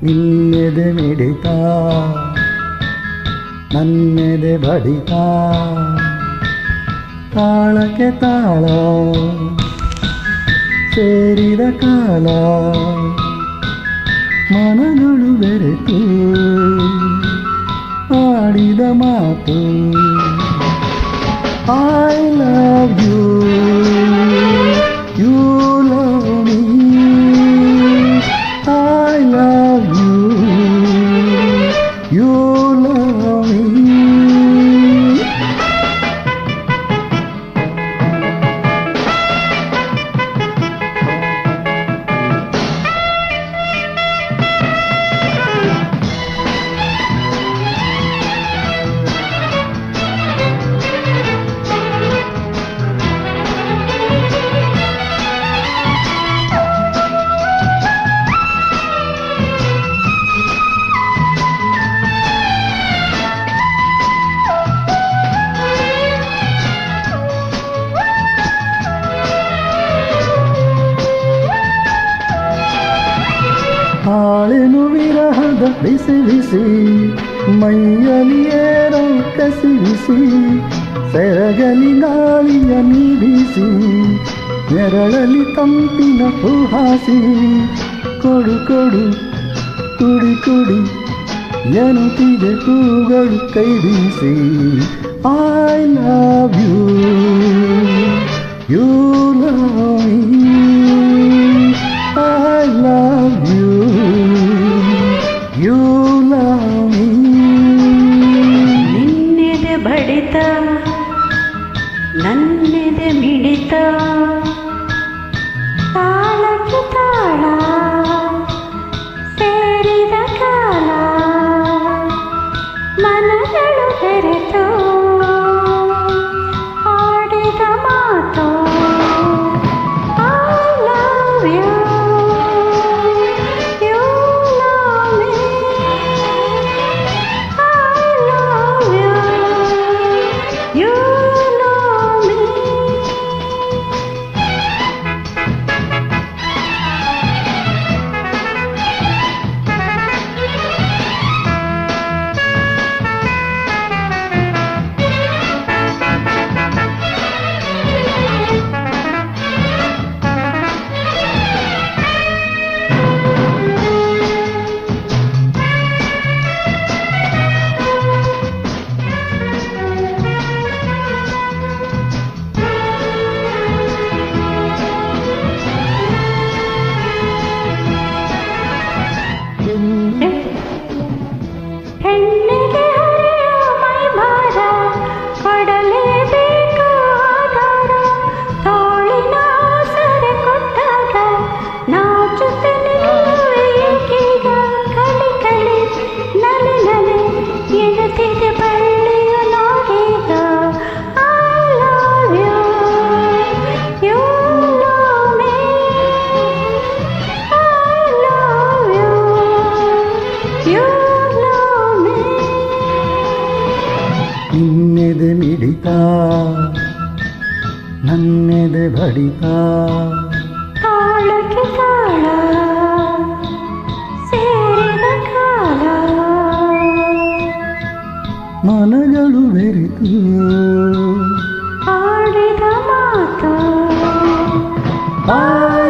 ನಿನ್ನೆದೆ ಮಿಡಿತ ನನ್ನೆದೆ ಬಡಿತ ತಾಳಕ್ಕೆ ತಾಳ ಸೇರಿದ ಕಾಲ ಮನಗಳು ಬೆರೆತು ಆಡಿದ ಮಾತು I love you, you love me, I love you, you love me. ಆಳೆನು ವಿರಹದ ಬಿಸಿ ಬಿಸಿ ಮೈಯಲಿ ಏರೋ ಕಸಿ ಬಿಸಿ ಸೆರಗಲಿ ಗಾಳಿಯ ನೀಡಿಸಿ ನೆರಳಲಿ ತಂಪಿನ ಸುಹಾಸಿ ಕೊಡು ಕೊಡು ಕುಡಿ ಕುಡಿ ಎನ್ನುತ್ತಿದೆ ಹೂಗಳು ಕೈ ಬೀಸಿ I love you you love me I love you, you love me. ನಿನ್ನೆದೆ ಬಡಿತ ನನ್ನೆದೆ ಮಿಡಿತ ತಾಳಕ್ಕೆ ತಾಳ ಸೇರಿದ ಕಾಲ ಮನಗಳು ಬೆರೆತು ಆಡಿದ ಮಾತು I love you. ಹೆಣ್ಣಿಗೆ ಹರಿಯೋ ಮೈಭಾರ ಕೊಡಲೇಬೇಕು ಆಧಾರ ತೋಳಿನ ಸರೆ ಕೊಟ್ಟಾಗ ನಾಚುತ್ತಲೇ ಏಕೀಗ ಕಲಿ ಕಲಿ ನಲಿ ನಲಿ ಎನ್ನುತ್ತಿದೆ ಬಳ್ಳಿಯು ನಾಗೀಗ I love you, you love me, I love you, you ನಿನ್ನೆದೆ ಮಿಡಿತ ನನ್ನೆದೆ ಬಡಿತ ತಾಳಕ್ಕೆ ತಾಳ ಸೇರಿದ ಕಾಲ ಮನಗಳು ಬೆರೆತು ಆಡಿದ ಮಾತು I